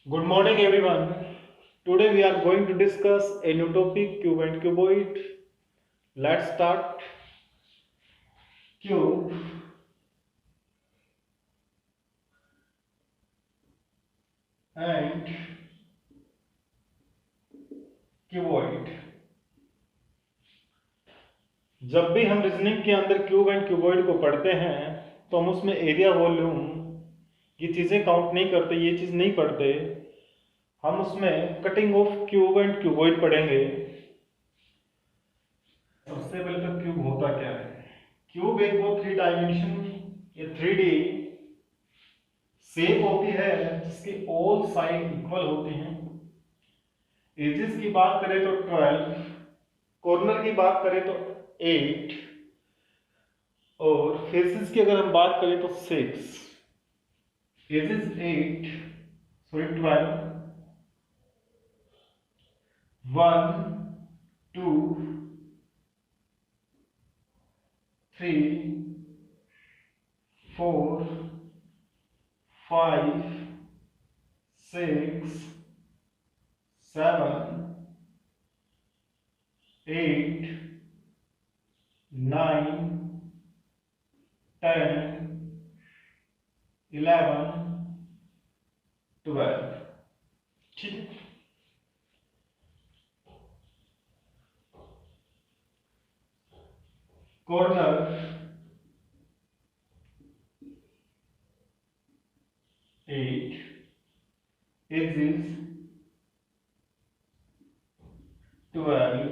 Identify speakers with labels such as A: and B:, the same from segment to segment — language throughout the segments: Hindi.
A: Good morning, everyone. Today we are going to discuss a new topic, cube and cuboid. Let's start. Cube and cuboid. जब भी हम रीजनिंग के अंदर क्यूब एंड क्यूबॉइड को पढ़ते हैं तो हम उसमें एरिया, वॉल्यूम ये चीज़ें काउंट नहीं करते, ये चीज़ नहीं पढ़ते। हम उसमें cutting of cube and cuboid पढ़ेंगे। सबसे पहले तो क्यूब होता क्या है? क्यूब एक वो थ्री डायमेंशन या 3D शेप होती है जिसकी ऑल साइड इक्वल होती हैं। एजेस की बात करें तो 12, कॉर्नर की बात करें तो 8 और फेसेस की अगर हम बात करें तो 6। Edges 8 sorry 12, 1 2 3 4 5 6 7 8 9 10 11 12। ठीक है। कॉर्नर 8, edges 12,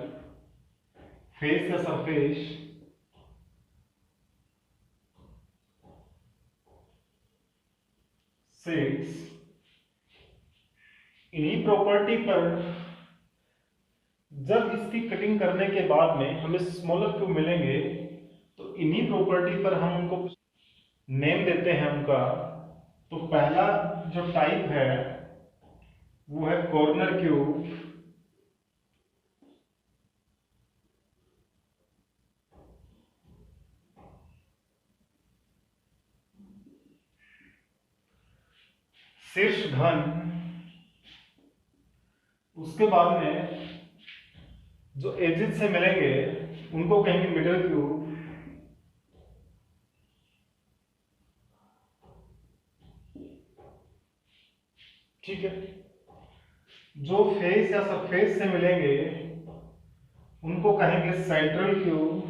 A: फेस का सरफेस 6। इन्हीं प्रॉपर्टी पर जब इसकी कटिंग करने के बाद में हमें स्मॉलर क्यूब मिलेंगे तो इन्हीं प्रॉपर्टी पर हम उनको नेम देते हैं उनका। तो पहला जो टाइप है वो है कॉर्नर क्यूब। शीर्ष घन। उसके बाद में जो एजेस से मिलेंगे उनको कहेंगे मिडल क्यूब। ठीक है। जो फेस या सरफेस से मिलेंगे उनको कहेंगे सेंट्रल क्यूब।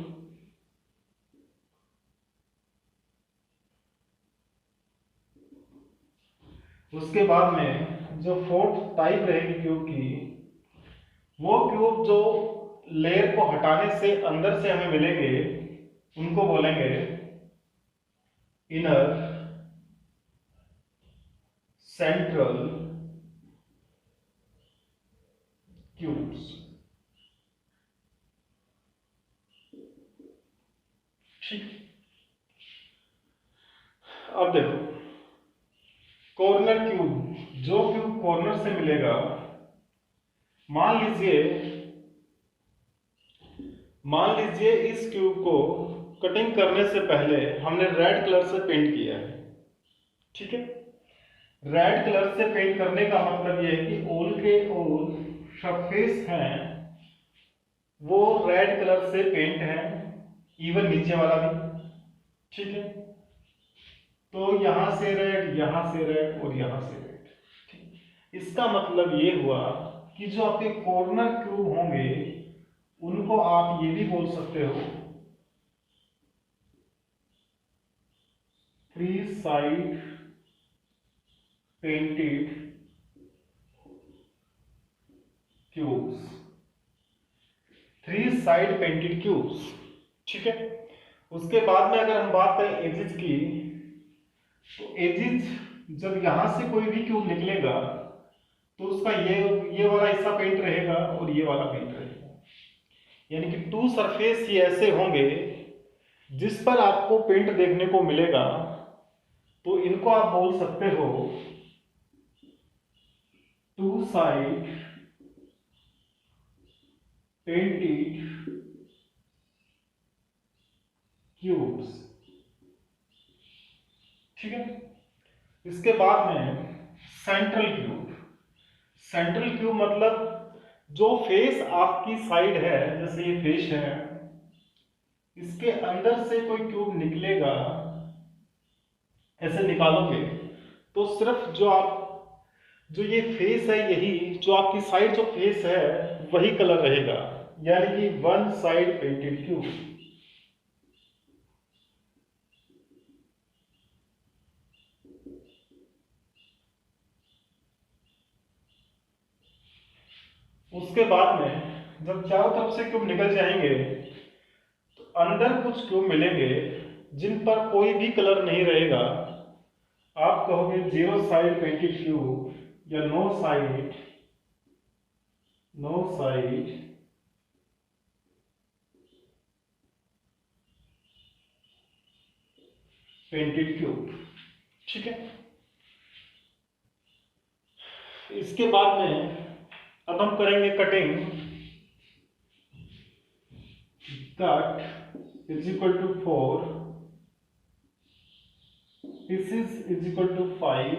A: उसके बाद में जो फोर्थ टाइप रहेगी क्यूब की, वो क्यूब जो लेयर को हटाने से अंदर से हमें मिलेंगे उनको बोलेंगे इनर सेंट्रल क्यूब्स। ठीक। अब देखो कॉर्नर क्यूब, जो क्यूब कॉर्नर से मिलेगा, मान लीजिए इस क्यूब को कटिंग करने से पहले हमने रेड कलर से पेंट किया है। ठीक है। रेड कलर से पेंट करने का मतलब यह है कि ऑल के ऑल सरफेस हैं वो रेड कलर से पेंट है, इवन नीचे वाला भी। ठीक है। तो यहां से रेड, यहां से रेड और यहां से रेड। ठीक। इसका मतलब ये हुआ कि जो आपके कॉर्नर क्यूब होंगे उनको आप ये भी बोल सकते हो three side painted cubes. Three side painted cubes. ठीक है। उसके बाद में अगर हम बात करें एजिज की, तो एजिज जब यहां से कोई भी क्यूब निकलेगा तो उसका ये वाला हिस्सा पेंट रहेगा और ये वाला पेंट रहेगा। यानी कि टू सरफेस ये ऐसे होंगे जिस पर आपको पेंट देखने को मिलेगा। तो इनको आप बोल सकते हो टू साइड पेंटेड क्यूब्स। ठीक है। इसके बाद में सेंट्रल क्यूब। सेंट्रल क्यूब मतलब जो फेस आपकी साइड है, जैसे ये फेस है, इसके अंदर से कोई क्यूब निकलेगा, ऐसे निकालोगे तो सिर्फ जो ये फेस है, यही जो आपकी साइड जो फेस है वही कलर रहेगा, यानी कि वन साइड पेंटेड क्यूब। उसके बाद में जब चारों तरफ से क्यूब निकल जाएंगे तो अंदर कुछ क्यूब मिलेंगे जिन पर कोई भी कलर नहीं रहेगा। आप कहोगे जीरो साइड पेंटेड क्यूब या नो साइड पेंटेड क्यूब। ठीक है, इसके बाद में अब हम करेंगे cutting. Cut is equal to 4, pieces is equal to 5,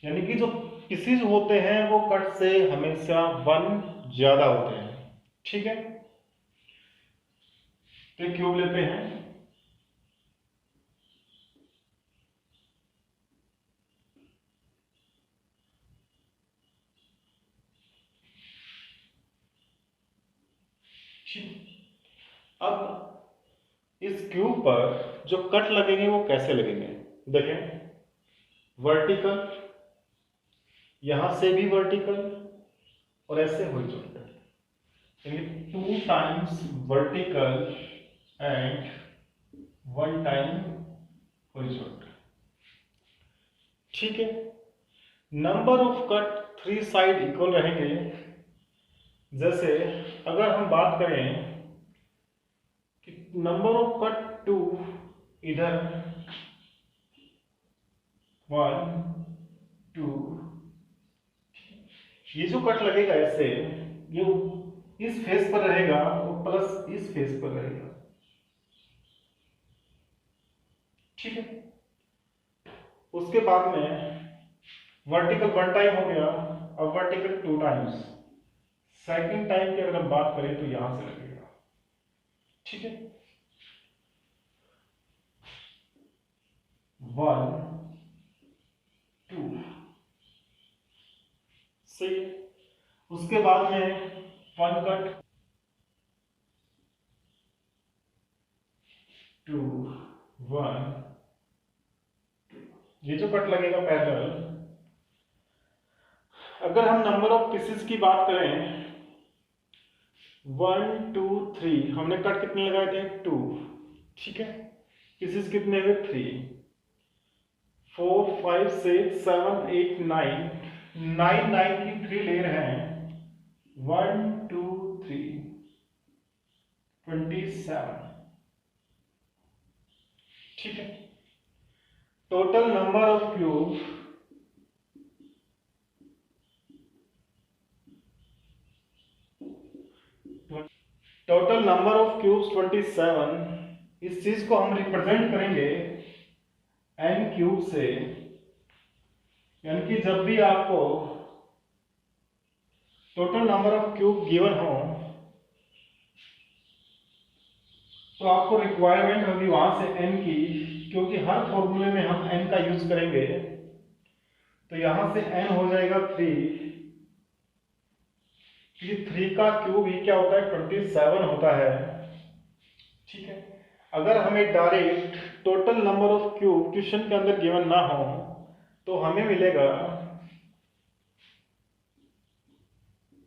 A: यानी कि जो पीसीज होते हैं वो कट से हमेशा 1 ज्यादा होते हैं। ठीक है, तो क्यूब लेते हैं, अब इस क्यूब पर जो कट लगेंगे वो कैसे लगेंगे, देखें। वर्टिकल, यहां से भी वर्टिकल और ऐसे हॉरिजॉन्टल, यानी 2 times vertical and 1 time horizontal. ठीक है, number of cut 3 side equal रहेंगे। जैसे अगर हम बात करें कि नंबर ऑफ कट 2, इधर 1 2, ये जो कट लगेगा ऐसे, ये इस फेस पर रहेगा और प्लस इस फेस पर रहेगा। ठीक है, उसके बाद में वर्टिकल 1 टाइम हो गया, अब वर्टिकल 2 टाइम्स। सेकंड टाइम की अगर हम बात करें तो यहां से लगेगा। ठीक है, 1 2, सही है। उसके बाद में 1 कट 2 1, ये जो कट लगेगा पैरेलल। अगर हम नंबर ऑफ पीसेस की बात करें, 1 2 3, हमने कट कितने लगाए थे, 2। ठीक है, पीसेस कितने हुए, 3 4 5 6 7 8 9, 9 की 3 लेयर हैं, 1 2 3 27। ठीक है, total number of cube total number of cubes 27। इस चीज को हम रिप्रेजेंट करेंगे n क्यूब से, यानी कि जब भी आपको total number of cube given हो तो आपको रिक्वायरमेंट होगी वहां से n की, क्योंकि हर फॉर्मूले में हम n का यूज करेंगे। तो यहां से n हो जाएगा 3, क्योंकि 3 का क्यूब ही क्या होता है, 27 होता है। ठीक है, अगर हमें direct total number of cube question के अंदर गिवन ना हो तो हमें मिलेगा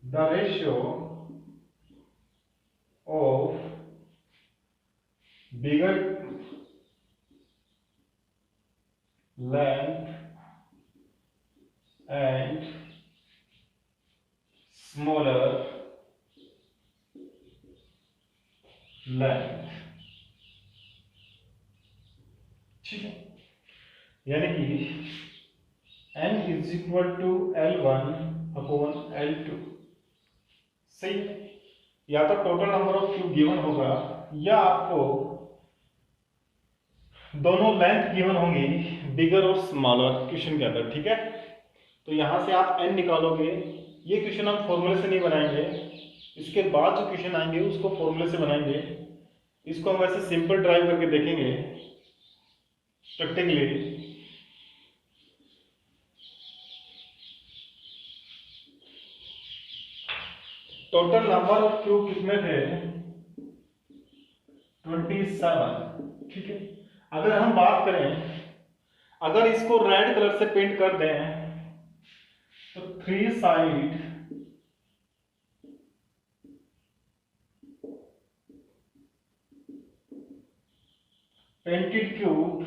A: the ratio of bigger length and smaller length. ठीक है, यानी कि n is equal to L1 upon L2। सही है, या तो total number of cube given होगा या आपको दोनों लेंथ गिवन होंगी, बिगर और स्मॉलर, क्वेश्चन के अंदर। ठीक है, तो यहाँ से आप n निकालोगे। ये क्वेश्चन हम फॉर्मूले से नहीं बनाएंगे, इसके बाद जो क्वेश्चन आएंगे उसको फॉर्मूले से बनाएंगे। इसको हम वैसे सिंपल ड्राइव करके देखेंगे practically. Total number of cube कितने थे? 27। ठीक है, अगर हम बात करें, अगर इसको रेड कलर से पेंट कर दें तो 3 side painted cube,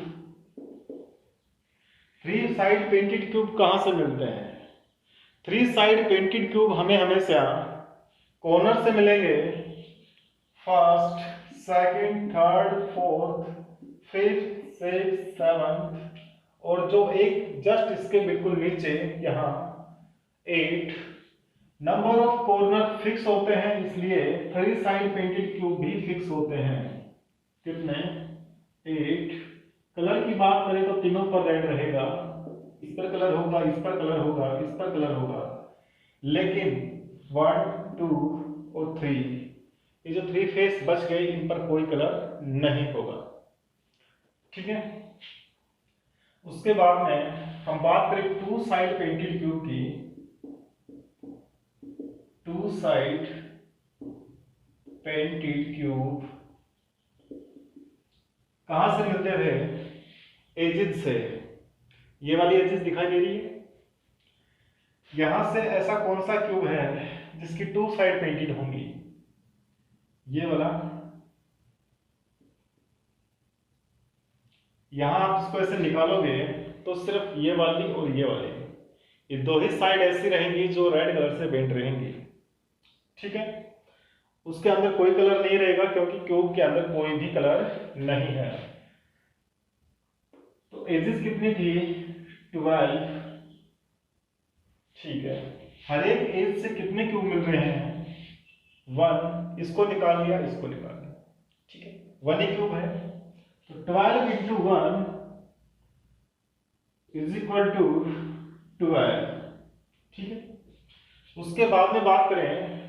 A: 3 side painted cube कहां से मिलते हैं? 3 साइड पेंटेड क्यूब हमें हमेशा कॉर्नर से मिलेंगे, first, second, third, fourth, fifth, six, seventh, और जो एक जस्ट इसके बिल्कुल नीचे यहाँ 8। नंबर ऑफ कॉर्नर फिक्स होते हैं, इसलिए 3 साइड पेंटेड क्यूब भी फिक्स होते हैं। कितने? 8। कलर की बात करें तो तीनों पर रेड रहेगा, इस पर कलर होगा, इस पर कलर होगा, इस पर कलर होगा, लेकिन 1, 2 और 3, ये जो 3 फेस बच गए, इन पर कोई कलर नहीं होगा। ठीक है, उसके बाद में हम बात करें 2 साइड पेंटेड क्यूब की। 2 साइड पेंटेड क्यूब कहां से मिलते थे? एजिज से। ये वाली एजिज दिखाई दे रही है, यहां से ऐसा कौन सा क्यूब है जिसकी 2 साइड पेंटेड होंगी? ये वाला। यहां आप इसको ऐसे निकालोगे तो सिर्फ ये वाली और ये वाली, ये दो ही साइड ऐसी रहेंगी जो रेड कलर से पेंट रहेंगी। ठीक है, उसके अंदर कोई कलर नहीं रहेगा क्योंकि क्यूब के अंदर कोई भी कलर नहीं है। तो एजिस कितनी थी? 12। ठीक है, हर एक एज से कितने क्यूब मिल रहे हैं? 1। इसको निकाल लिया, इसको निकाल लिया। ठीक है, 1 ही क्यूब है, तो 12 इंटू 1 इज इक्वल टू 12। ठीक है, उसके बाद में बात करें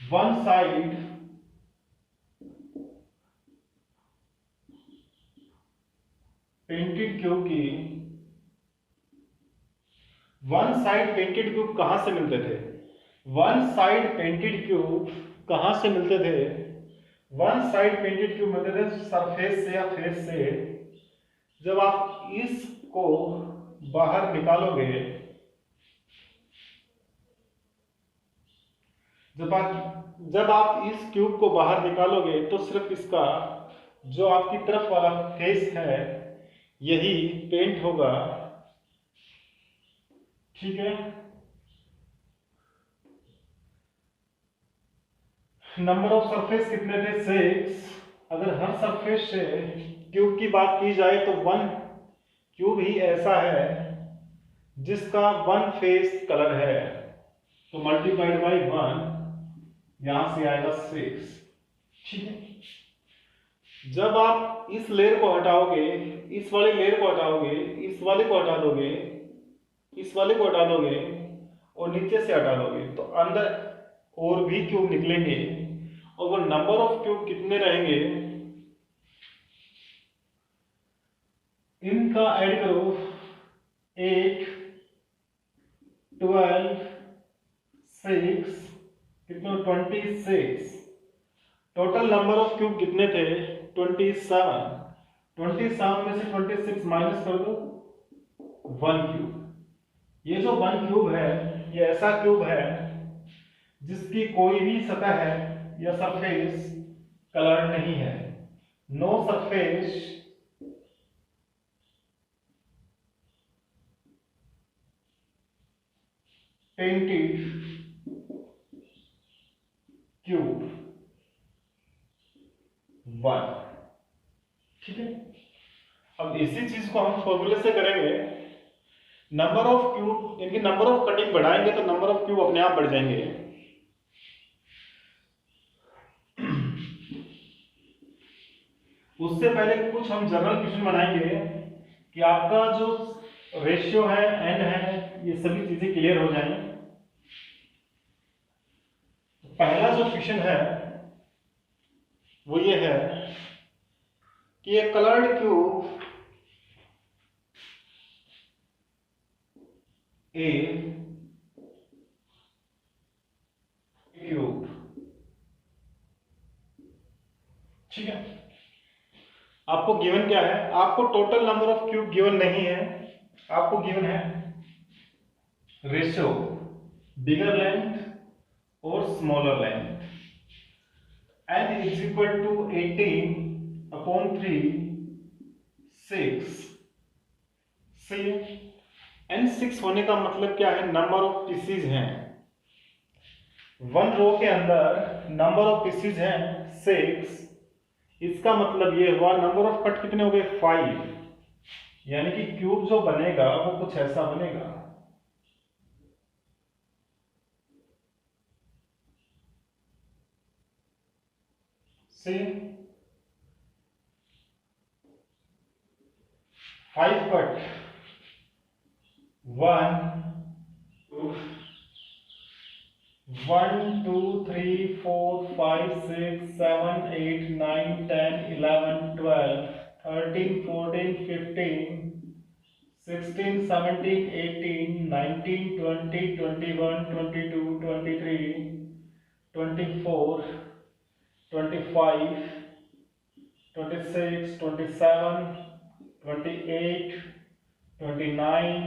A: 1 साइड पेंटेड क्यूब की। 1 साइड पेंटेड क्यूब कहां से मिलते थे? 1 साइड पेंटेड क्यूब कहां से मिलते थे? 1 साइड पेंटेड क्यूब मिलते थे सरफेस से या फेस से। जब आप इसको बाहर निकालोगे, जब आप इस क्यूब को बाहर निकालोगे तो सिर्फ इसका जो आपकी तरफ वाला फेस है यही पेंट होगा। ठीक है, नंबर ऑफ सरफेस कितने थे? 6। अगर हर सरफेस से क्यूब की बात की जाए तो 1 क्यूब ही ऐसा है जिसका 1 फेस कलर है, तो मल्टीप्लाइड बाई 1, यहां से आएगा 6। ठीक है, जब आप इस लेयर को हटाओगे, इस वाले लेयर को हटाओगे, इस वाले को हटा दोगे, इस वाले को हटा दोगे और नीचे से हटा दोगे, तो अंदर और भी क्यूब निकलेंगे, और वो नंबर ऑफ क्यूब कितने रहेंगे इनका ऐड करो। 8, 12, 6, कितने? 26। टोटल नंबर ऑफ क्यूब कितने थे? 27। 27 में से 26 माइनस कर दो, 1 क्यूब। ये जो 1 क्यूब है, ये ऐसा क्यूब है जिसकी कोई भी सतह है या सरफेस कलर नहीं है। No surface painted cube 1। ठीक है, अब इसी चीज को हम फॉर्मूले से करेंगे। नंबर ऑफ क्यूब, इनकी नंबर ऑफ कटिंग बढ़ाएंगे तो नंबर ऑफ क्यूब अपने आप बढ़ जाएंगे। उससे पहले कुछ हम जनरल क्वेश्चन बनाएंगे कि आपका जो रेशियो है, एन है, ये सभी चीजें क्लियर हो जाएंगी। पहला जो क्वेश्चन है वो ये है कि ये कलर्ड क्यूब ए क्यूब, ठीक है। आपको गिवन क्या है, आपको total number of cube given नहीं है, आपको गिवन है रेशियो बिगर लेंथ और smaller length, n is equal to 18/3 6। सही है। n 6 होने का मतलब क्या है, नंबर ऑफ पीसीज हैं। वन रो के अंदर नंबर ऑफ पीसीज हैं 6, इसका मतलब ये हुआ नंबर ऑफ कट कितने हो गए 5, यानी कि क्यूब जो बनेगा वो कुछ ऐसा बनेगा। सी 5 कट 1 2 3 4 5 6 7 8 9 10 11 12 13 14 15 16 17 18 19 20 21 22 23 24 25 26 27 28 29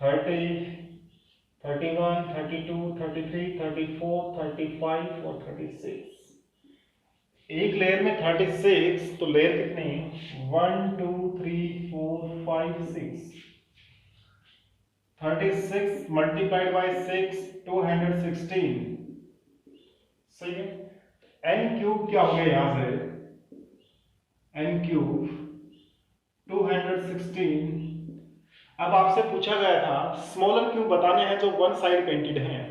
A: 30 31 32 33 34 35 और 36। एक लेयर में 36, तो लेयर कितनी 1 2 3 4 5 6, 36 मल्टीप्लाइड बाय 6 216। सही है। n क्यूब क्या हो गया यहां से, n क्यूब 216। अब आपसे पूछा गया था स्मॉलर क्यूब बताने हैं जो वन साइड पेंटेड हैं।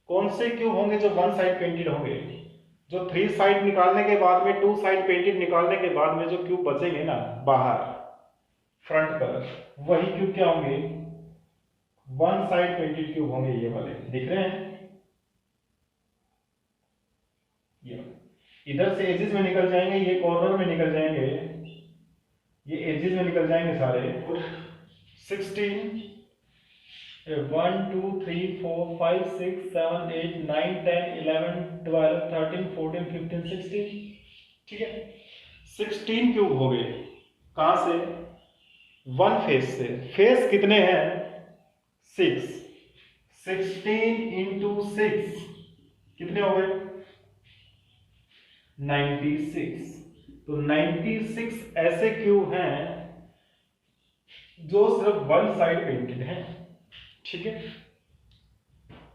A: कौन से क्यूब होंगे जो वन साइड पेंटेड होंगे, जो 3 साइड निकालने के बाद में 2 साइड पेंटेड निकालने के बाद में जो क्यूब बचेंगे ना बाहर फ्रंट पर, वही क्यूब क्या होंगे, वन साइड पेंटेड क्यूब होंगे। ये वाले दिख रहे हैं, ये इधर से एजेस में निकल जाएंगे, ये कॉर्नर में निकल जाएंगे, ये एजेस में निकल जाएंगे सारे। 16 1 2 3 4 5 6 7 8 9 10 11 12 13 14 15 16, ठीक है। 16 क्यूब हो गए, कहां से, वन फेस से। फेस कितने हैं 6, 16 इंटू 6 कितने हो गए 96। तो 96 ऐसे क्यूब हैं जो सिर्फ वन साइड पेंटेड हैं, ठीक है।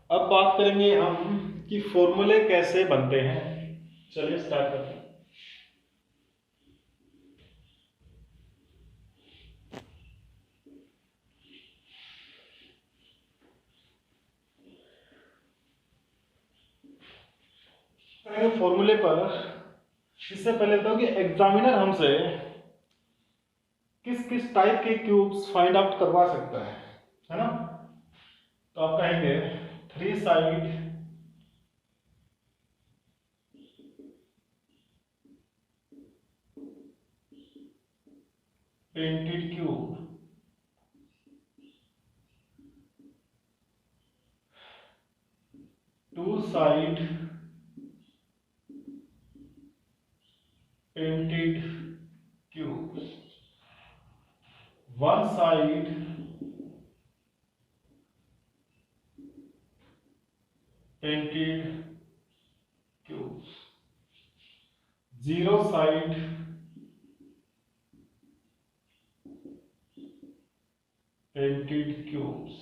A: अब बात करेंगे हम कि फॉर्मूले कैसे बनते हैं। चलिए स्टार्ट करते हैं। फॉर्मूले पर इससे पहले तो कि एग्जामिनर हमसे किस किस टाइप के क्यूब्स फाइंड आउट करवा सकता है ना। तो आप कहेंगे 3 side painted cube, 2 side painted cubes, 1 side painted cubes, 0 side painted cubes,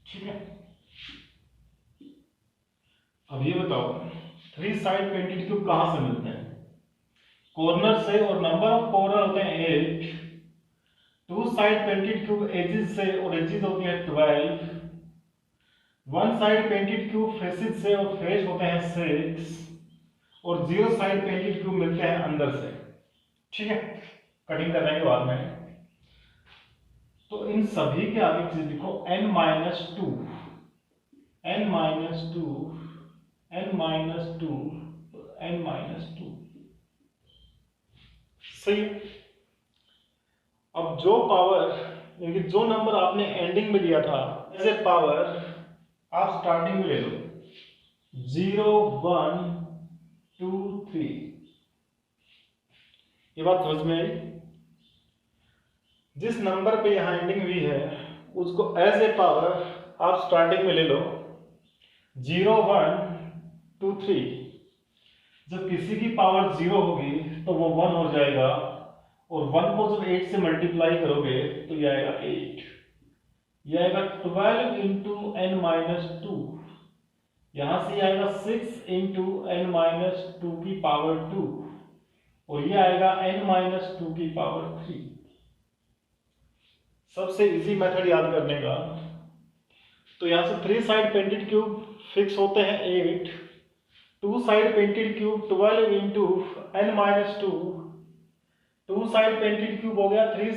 A: ठीक है। अब ये बताओ 3 साइड पेंटेड क्यूब कहां से मिलते हैं, कॉर्नर से, और नंबर ऑफ कॉर्नर होते हैं 8। 2 साइड पेंटेड क्यूब एजेस से, और एजेस होती है 12। 1 साइड पेंटेड क्यूब फेसेस से, और फेस होते हैं 6। और 0 साइड पेंटेड क्यूब मिलते हैं अंदर से, ठीक है। कटिंग करने के बाद में तो इन सभी के आगे चीज लिखो n minus to, n minus to, n minus to, n minus to. सही। अब जो पावर यानी जो नंबर आपने एंडिंग में लिया था एज ए पावर आप स्टार्टिंग में ले लो, 0 1 2 3। ये बात समझ में आई? जिस नंबर पे यहां एंडिंग हुई है उसको एज ए पावर आप स्टार्टिंग में ले लो, 0 1 2 3। जब किसी की पावर 0 होगी तो वो 1 हो जाएगा, और 1 को जब 8 से मल्टीप्लाई करोगे तो ये आएगा 8। ये आएगा 12 इंटू एन माइनस टू। यहां से आएगा 6 इंटू एन माइनस टू की पावर 2, और ये आएगा n माइनस टू की पावर 3। सबसे इजी मेथड याद करने का, तो यहां से 3 साइड पेंटेड क्यूब फिक्स होते हैं 8, 2 side painted cube 12 into n minus two, 2 side painted cube हो गया 1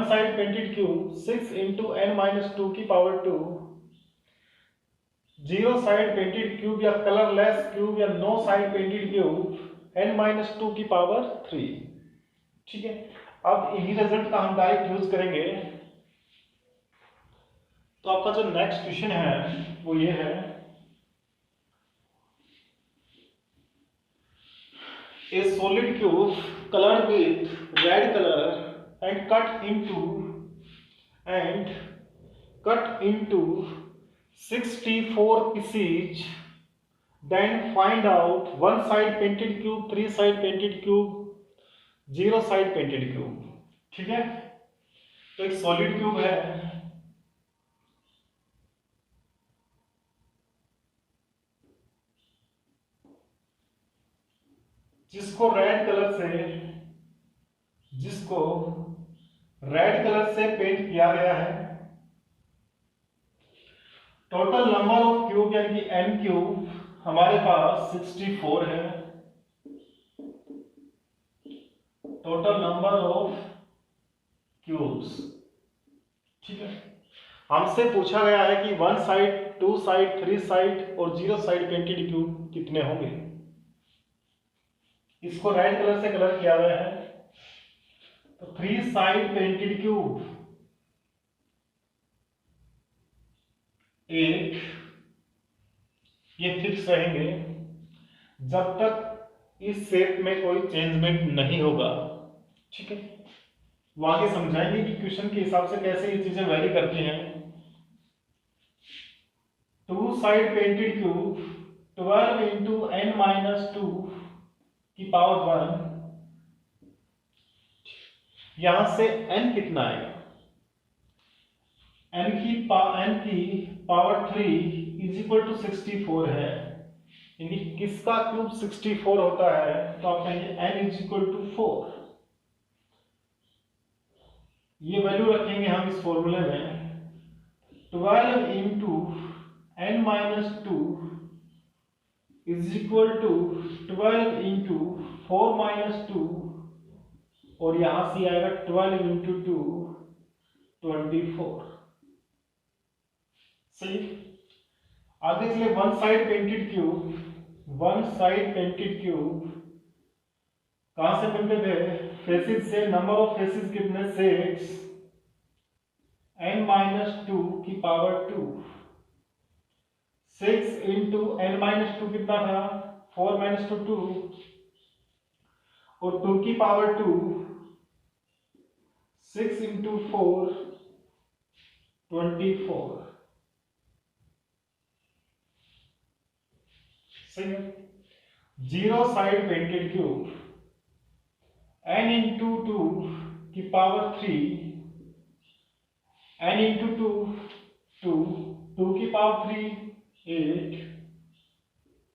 A: side painted cube 6 into n minus two की पावर 2, 0 साइड पेंटेड क्यूब या कलरलेस क्यूब या no side painted cube n minus two की पावर 3। ठीक है, अब इन्हीं रिजल्ट का हम डायरेक्ट यूज करेंगे। तो आपका जो नेक्स्ट क्वेश्चन है वो ये है, a solid cube colored with red color and cut into 64 pieces, then find out 1 side painted cube, 3 side painted cube, 0 side painted cube। ठीक है, तो एक सॉलिड क्यूब है जिसको रेड कलर से पेंट किया गया है। टोटल नंबर ऑफ क्यूब यानी कि n क्यूब हमारे पास 64 है। Total number of cubes. ठीक है, हमसे पूछा गया है कि 1 साइड, 2 साइड, 3 साइड और 0 साइड पेंटेड क्यूब कितने होंगे। इसको रेड कलर से कलर किया गया है, तो 3 साइड पेंटेड क्यूब 8, ये फिक्स रहेंगे जब तक इस शेप में कोई चेंजमेंट नहीं होगा। ठीक है, वो आगे समझाएंगे कि क्वेश्चन के हिसाब से कैसे ये चीजें वैरी करती हैं। 2 side painted cube 12 into n minus two की पावर 1। यहां से n कितना आएगा, n की पावर 3 इज इक्वल टू 64 है, यानी किसका क्यूब 64 होता है, तो आप कहेंगे n इज इक्वल टू 4। ये वैल्यू रखेंगे हम इस फॉर्मूले में, 12 into n minus two is equal to 12 into 4 minus two, और यहां से आएगा 12 इंटू 2 24। सही। आगे चले 1 side painted cube. 1 side painted cube कहां से पेंटेड है, फेसिस से। नंबर ऑफ फेसिस कितने, 6, n माइनस टू की power 2, 6 into n minus two कितना था, 4 माइनस टू 2, और 2 की पावर 2, 6 इंटू 4 24। सही है। 0 side painted cube n into 2 की पावर 3, n इंटू 2 2 की पावर 3 8।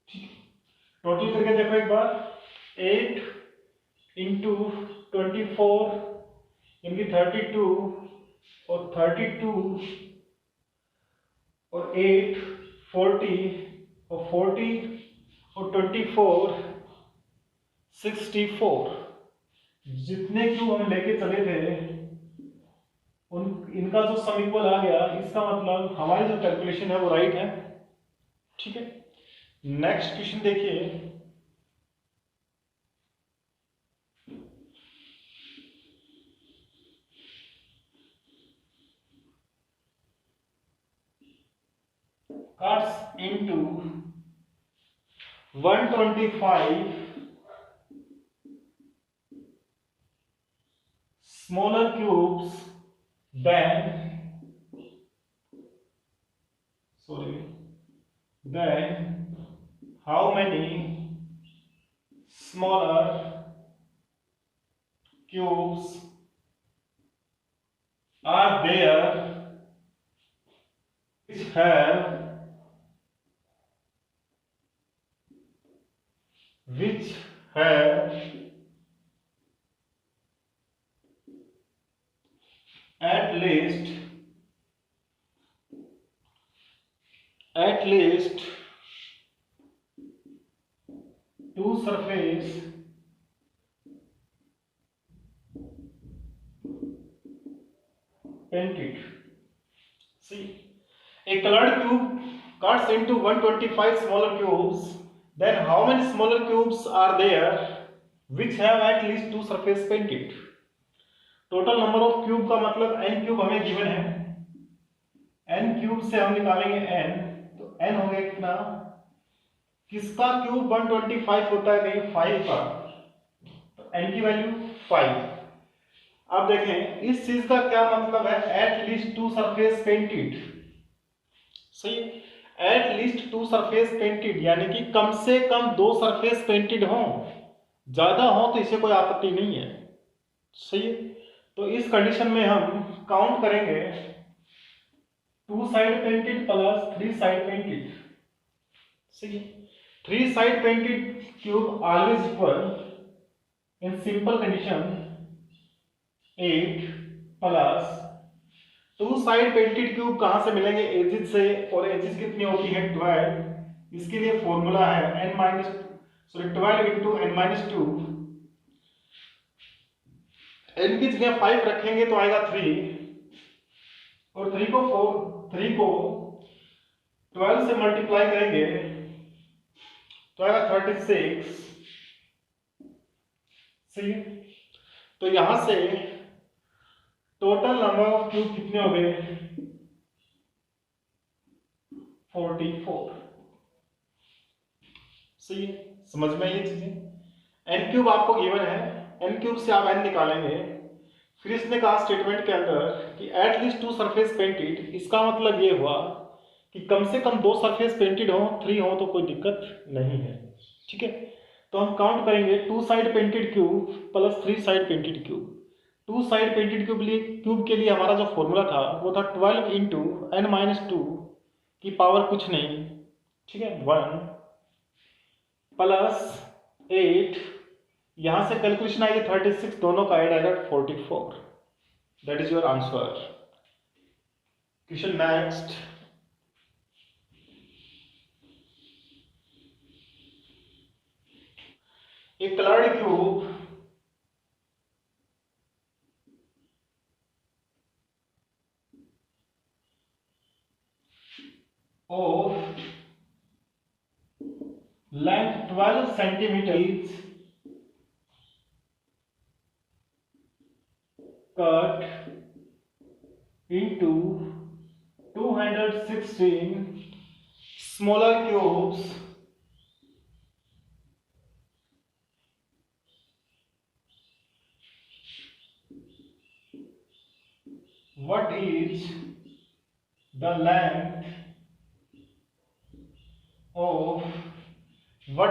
A: ठीक, टोटल करके देखो एक बार, 8 इंटू 24 यानी 32, और 32 और 8 40, और 40 और 24 64। जितने क्यूब हम लेके चले थे उन इनका जो सम इक्वल आ गया, इसका मतलब हमारी जो कैलकुलेशन है वो राइट है। ठीक है, नेक्स्ट क्वेश्चन देखिए। cuts into 125 smaller cubes then how many smaller cubes are there which have at least two surface painted. See, a colored cube cuts into 125 smaller cubes. Then how many smaller cubes are there which have at least two surface painted? Total number of cube का मतलब n क्यूब हमें गिवन है, n क्यूब से हम निकालेंगे n, तो n हो गया कितना, किसका क्यूब 125 होता है, कहीं 5 का, तो n की वैल्यू 5। अब देखें इस चीज का क्या मतलब है, at least two surface painted. सही, at least two surface painted यानी कि कम से कम दो सरफेस पेंटेड हो, ज्यादा हो तो इसे कोई आपत्ति नहीं है। सही है, तो इस कंडीशन में हम काउंट करेंगे 2 side painted plus 3 side painted. सही, 3 side painted cube always equal in simple condition 8 plus 2 side painted cube कहां से मिलेंगे, एजिस से, और एजिस कितनी होती है 12। इसके लिए फॉर्मूला है n minus 12 into n minus 2। n की जगह 5 रखेंगे तो आएगा 3, और 3 को 12 से मल्टीप्लाई करेंगे तो आएगा 36। सही, तो यहां से टोटल नंबर ऑफ क्यूब कितने हो गए, 44। सही, समझ में ये चीजें। n क्यूब आपको गिवन है, n क्यूब से आप n निकालेंगे। फिर इसने कहा स्टेटमेंट के अंदर कि at least two surface painted, इसका मतलब ये हुआ कि कम से कम दो सरफेस पेंटेड हो, 3 हो तो कोई दिक्कत नहीं है। ठीक है, तो हम काउंट करेंगे 2 side painted cube plus 3 side painted cube. 2 side painted cube के लिए हमारा जो फॉर्मूला था वो था 12 इंटू n माइनस 2 की पावर कुछ नहीं, ठीक है, 1 प्लस 8, यहां से कैलकुलेशन आएगी 36, दोनों का ऐड आएगा 44। That is your answer. Question next. A colored cube of length 12 centimeters cut into 216 smaller cubes what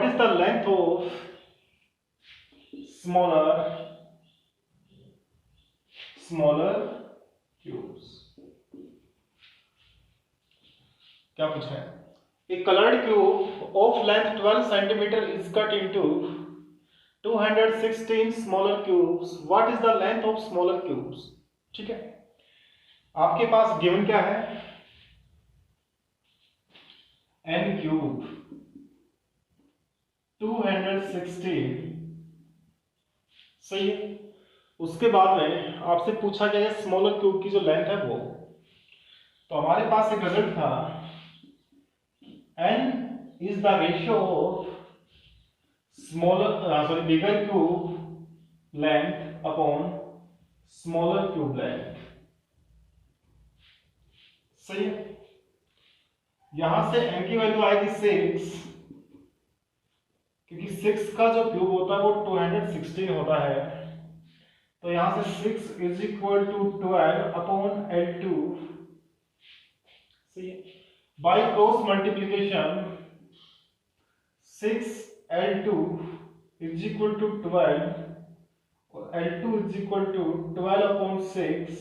A: is the length of smaller cubes। क्या पूछा है, a colored cube of length 12 centimeter is cut into 216 smaller cubes what is the length of smaller cubes। ठीक है, आपके पास गिवन क्या है, n क्यूब 216। सही है, उसके बाद में आपसे पूछा गया है स्मॉलर क्यूब की जो लेंथ है वो, तो हमारे पास एक रिजल्ट था n is the ratio of bigger cube length upon smaller cube length। सही है। यहां से n की वैल्यू आएगी 6, क्योंकि 6 का जो क्यूब होता है वो 216 होता है, तो यहां से 6 is equal to 12 upon L2। सही है। By cross multiplication 6 L2 is equal to 12 और L2 is equal to 12 upon 6,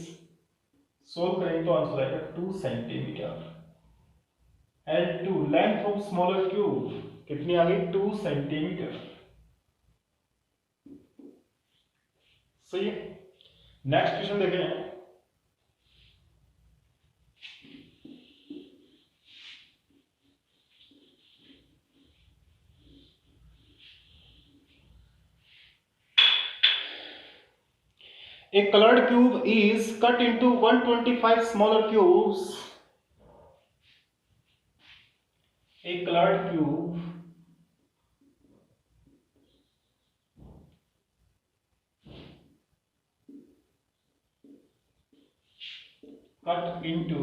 A: solve करेंगे तो आंसर आएगा 2 centimetre. L2 length of smaller cube कितनी आ गई? 2 सेंटीमीटर। सही है। नेक्स्ट क्वेश्चन देखें। A colored cube is cut into 125 smaller cubes. A colored cube cut into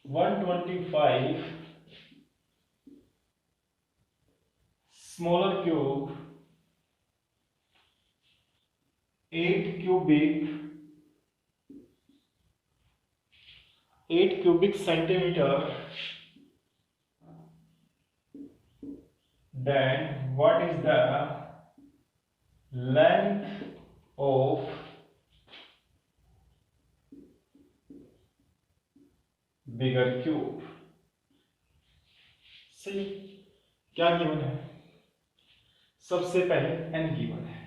A: 125 smaller cube, 8 cubic centimeter, then what is the length of bigger cube? सही। क्या गिवन है? सबसे पहले n गिवन है,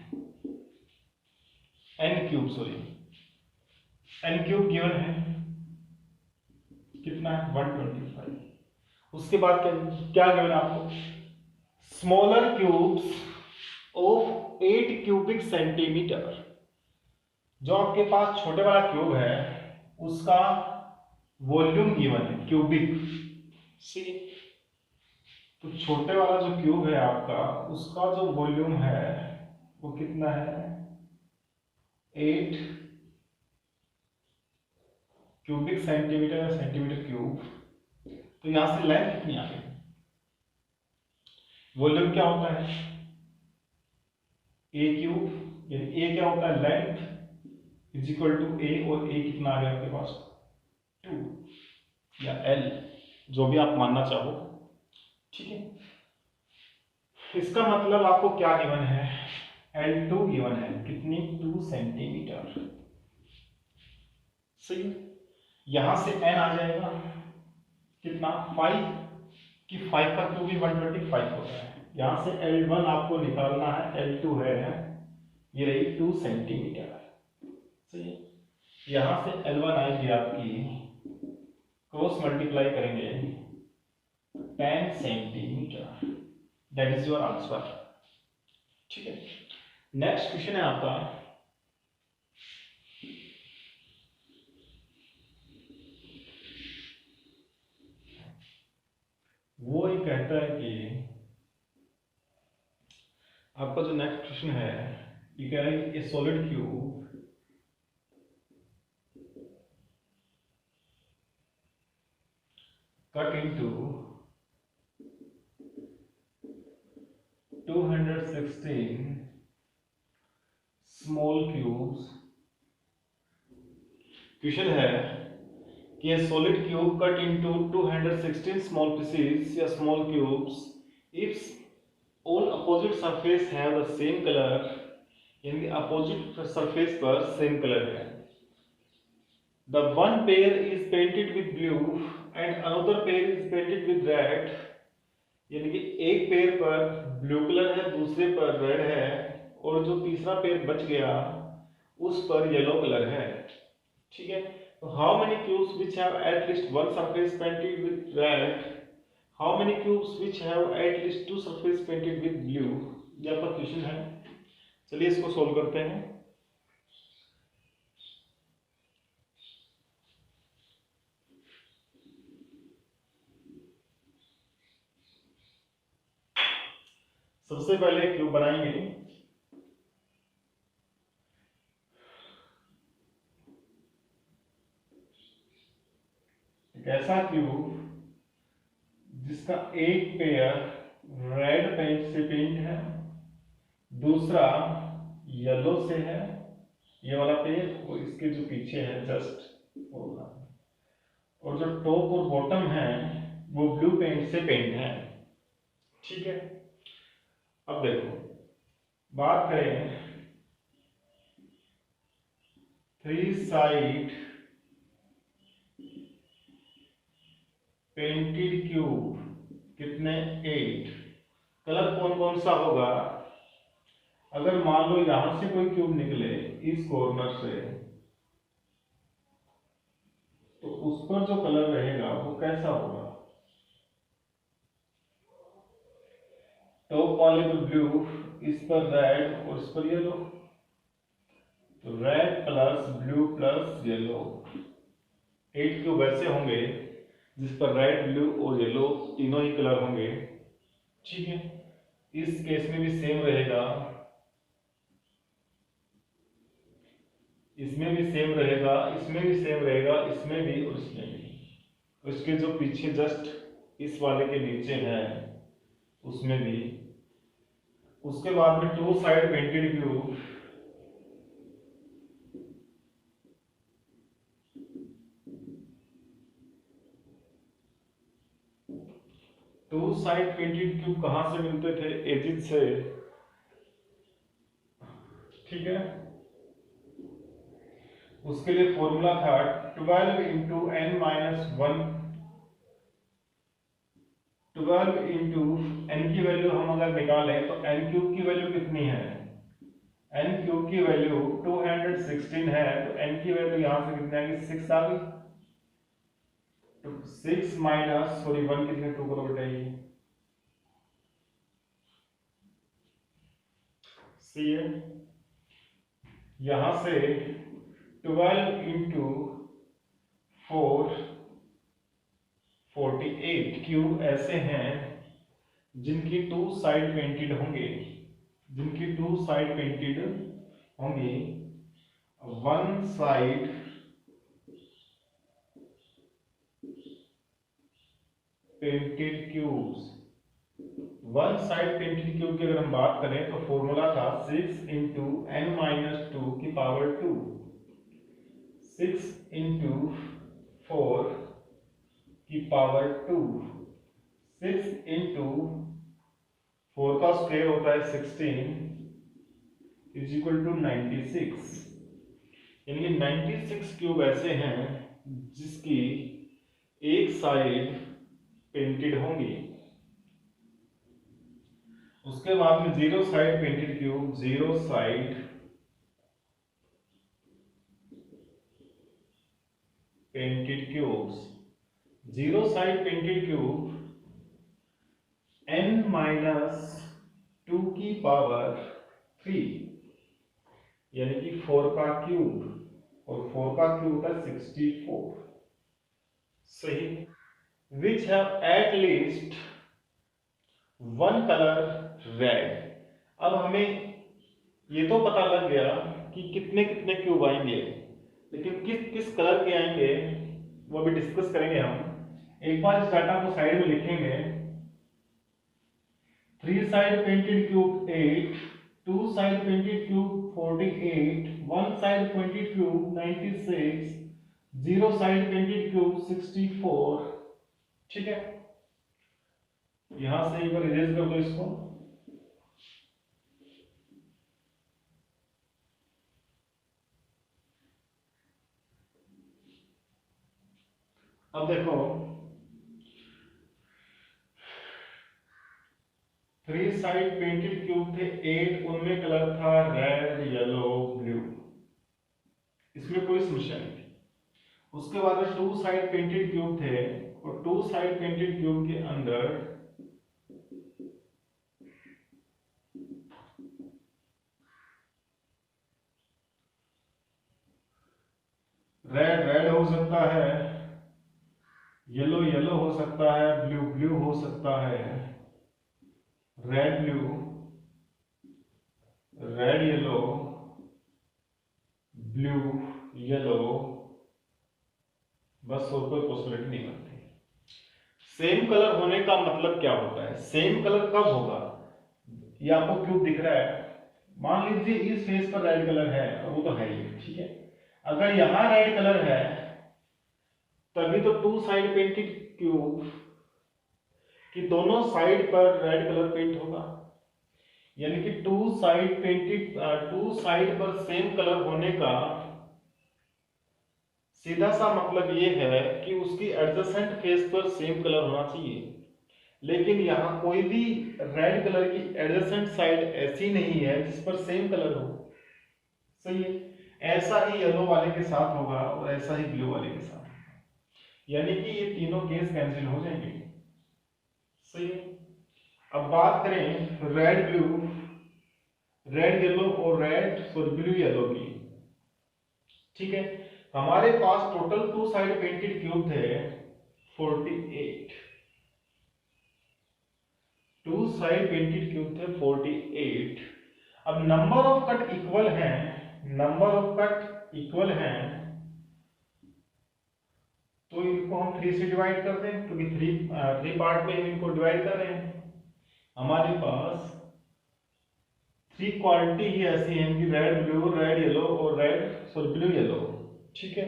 A: n क्यूब गिवन है, कितना है? 125। उसके बाद क्या गिवन है आपको? Smaller cubes of 8 cubic centimetre. जो आपके पास छोटे वाला क्यूब है उसका वॉल्यूम गिवन है, क्यूबिक। सी, तो छोटे वाला जो क्यूब है आपका, उसका जो वॉल्यूम है वो कितना है? 8 क्यूबिक सेंटीमीटर या सेंटीमीटर क्यूब। तो यहां से लेंथ कितनी आ गई? वॉल्यूम क्या होता है? ए क्यूब, यानी ए क्या होता है? लेंथ इज इक्वल टू ए, और ए कितना आ गया आपके पास? 2 या एल, जो भी आप मानना चाहो। ठीक है। इसका मतलब आपको क्या गिवन है? L2 गिवन है, कितनी? 2 सेंटीमीटर। सही। यहां से n आ जाएगा कितना? 5, कि 5 का क्यूब भी 125 होता है। यहां से L1 आपको निकालना है, L2 है, ये रही 2 सेंटीमीटर। सही। यहां से L1 आएगी आपकी, क्रॉस मल्टीप्लाई करेंगे 10 centimetre. That is your answer. ठीक है। नेक्स्ट क्वेश्चन है आपका, वो ये कहता है कि आपका जो नेक्स्ट क्वेश्चन है, ये कह रहा है कि ए solid cube cut into 216 small cubes। Question है कि a solid cube cut into 216 small pieces या small cubes if all opposite surface have the same color, यानी अपोजिट सरफेस पर सेम कलर है। The one pair is painted with blue and another pair is painted with red, यानी कि एक पेयर पर ब्लू कलर है, दूसरे पर रेड है, और जो तीसरा पेयर बच गया उस पर येलो कलर है। ठीक है। तो how many cubes which have at least one surface painted with red, how many cubes which have at least two surface painted with blue, ये आपका क्वेश्चन है। चलिए इसको सोल्व करते हैं। सबसे पहले क्यूब बनाएंगे। एक ऐसा क्यूब जिसका एक पेयर रेड पेंट से पेंट है, दूसरा येलो से है, ये वाला पेयर, और इसके जो पीछे है जस्ट वो, और जो टॉप और बॉटम है वो ब्लू पेंट से पेंट है। ठीक है, अब देखो बात करें 3 साइड पेंटेड क्यूब कितने 8। कलर कौन कौन सा होगा? अगर मान लो यहां से कोई क्यूब निकले इस कॉर्नर से, तो उस पर जो कलर रहेगा वो कैसा होगा? टॉप वाले पर ब्लू, इस पर रेड और इस पर येलो, तो red plus blue plus yellow. 8 cube ऐसे होंगे जिस पर रेड ब्लू और येलो तीनों ही कलर होंगे। ठीक है, इस केस में भी सेम रहेगा, इसमें भी सेम रहेगा, इसमें भी सेम रहेगा, इसमें भी और इसमें भी। उसके जो पीछे जस्ट इस वाले के नीचे है उसमें भी। उसके बाद में 2 side painted cube, two side painted cube कहां से मिलते थे? एजिज से। ठीक है, उसके लिए फॉर्मूला था 12 into n minus 1। 12 into n की वैल्यू हम अगर निकालें तो n क्यूब की वैल्यू कितनी है? n क्यूब की वैल्यू 216 है, तो n की वैल्यू यहां से कितनी आएगी? 6 आ गई। तो 6 माइनस 1 कितने 2 करो बेटा? ये सी है। यहां से 12 इंटू 4 48 क्यूब ऐसे हैं जिनकी 2 साइड पेंटेड होंगे, जिनकी 2 साइड पेंटेड होंगी। One side painted cubes, one side painted cube की अगर हम बात करें तो फॉर्मूला था 6 इंटू n माइनस 2 की पावर 2, 6 इंटू 4 की पावर 2, 6 इंटू 4 का स्क्वायर होता है 16 इज इक्वल टू 96। यानी कि 96 क्यूब ऐसे हैं जिसकी एक साइड पेंटेड होंगी। उसके बाद में 0 side painted cube, 0 side painted cubes, 0 side painted cube n minus 2 की पावर 3, यानी कि 4 का क्यूब, और 4 का क्यूब है 64। सही। विच have at least one colour red. अब हमें ये तो पता लग गया कि कितने कितने क्यूब आएंगे, लेकिन किस किस कलर के आएंगे वो भी डिस्कस करेंगे हम। एक बार इस डाटा को साइड में लिखेंगे। 3 side painted cube 8, 2 side painted cube 48, 1 side painted cube 96, 0 side painted cube 64। ठीक है, यहां से एक बार इरेज कर दो इसको। अब देखो 3 साइड पेंटेड क्यूब थे 8, उनमें कलर था रेड, येलो, ब्लू, इसमें कोई समस्या नहीं थी। उसके बाद 2 साइड पेंटेड क्यूब थे, और 2 साइड पेंटेड क्यूब के अंदर रेड रेड हो सकता है, येलो येलो हो सकता है, ब्लू ब्लू हो सकता है, red blue, red yellow, blue yellow, बस और कोई पॉसिबिलिटी नहीं बनती। सेम कलर होने का मतलब क्या होता है? सेम कलर कब होगा? ये आपको क्यूब दिख रहा है, मान लीजिए इस फेस पर रेड कलर है, और वो तो है ही, ठीक है। अगर यहां रेड कलर है तभी तो टू साइड पेंटेड क्यूब कि दोनों साइड पर रेड कलर पेंट होगा, यानी कि two side painted, two side पर सेम कलर होने का सीधा सा मतलब ये है कि उसकी एडजेसेंट फेस पर सेम कलर होना चाहिए। लेकिन यहाँ कोई भी रेड कलर की एडजेसेंट साइड ऐसी नहीं है जिस पर सेम कलर हो, सही है। ऐसा ही येलो वाले के साथ होगा और ऐसा ही ब्लू वाले के साथ, यानी कि ये तीनों केस कैंसिल हो जाएंगे, सही है। अब बात करें रेड ब्लू, रेड येलो और ब्लू येलो की, ठीक है। हमारे पास total two side painted cube थे 48, टू साइड पेंटेड क्यूब थे 48। अब नंबर ऑफ कट इक्वल हैं, नंबर ऑफ कट इक्वल हैं, तो इनको हम 3 से डिवाइड कर दें, क्योंकि थ्री पार्ट में हम इनको डिवाइड कर रहे हैं। हमारे पास 3 क्वालिटी ही ऐसी हैं कि रेड ब्लू, रेड येलो और ब्लू येलो, ठीक है।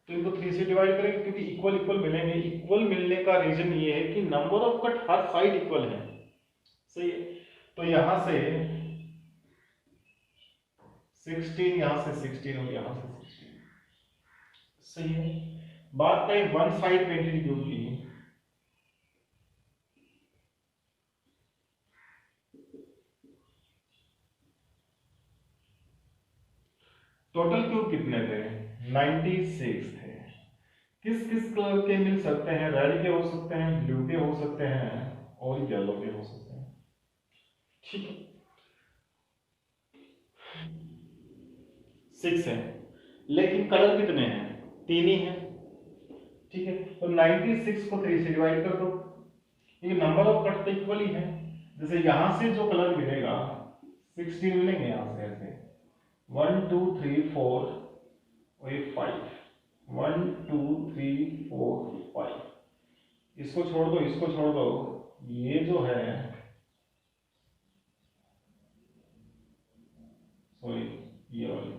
A: तो इनको 3 से डिवाइड करेंगे क्योंकि इक्वल इक्वल मिलेंगे। इक्वल मिलने का रीजन ये है कि number of cut her side equal है, सही है। तो यहां से 16, यहां से 16 और यहां से 16, सही है। बात करें वन साइड पेंटेड क्यूब की, टोटल क्यूब कितने थे? 96 थे। किस किस कलर के मिल सकते हैं? रेड के हो सकते हैं, ब्लू के हो सकते हैं और येलो के हो सकते हैं, ठीक है। 6 है, लेकिन कलर कितने हैं? 3 ही हैं, ठीक है। तो 96 को 3 से डिवाइड कर दो, ये नंबर ऑफ कट तो इक्वल ही है। जैसे यहां से जो कलर मिलेगा 16 मिलेंगे, यहां से ऐसे 1 2 3 4 और ये 5, 1 2 3 4 5, इसको छोड़ दो, इसको छोड़ दो, ये जो है, सॉरी ये वाले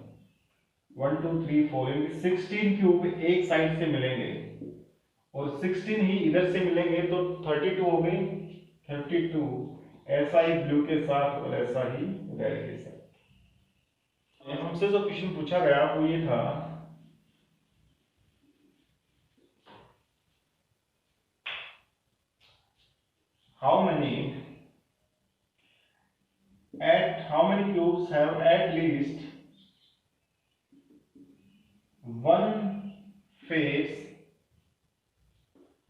A: 1 2 3 4, यानी 16 क्यूब एक साइड से मिलेंगे और 16 ही इधर से मिलेंगे, तो 32 हो गई, 32। ऐसा ही ब्लू के साथ और ऐसा ही रेड के साथ। हमसे जो क्वेश्चन पूछा गया वो ये था, how many cubes have at least one face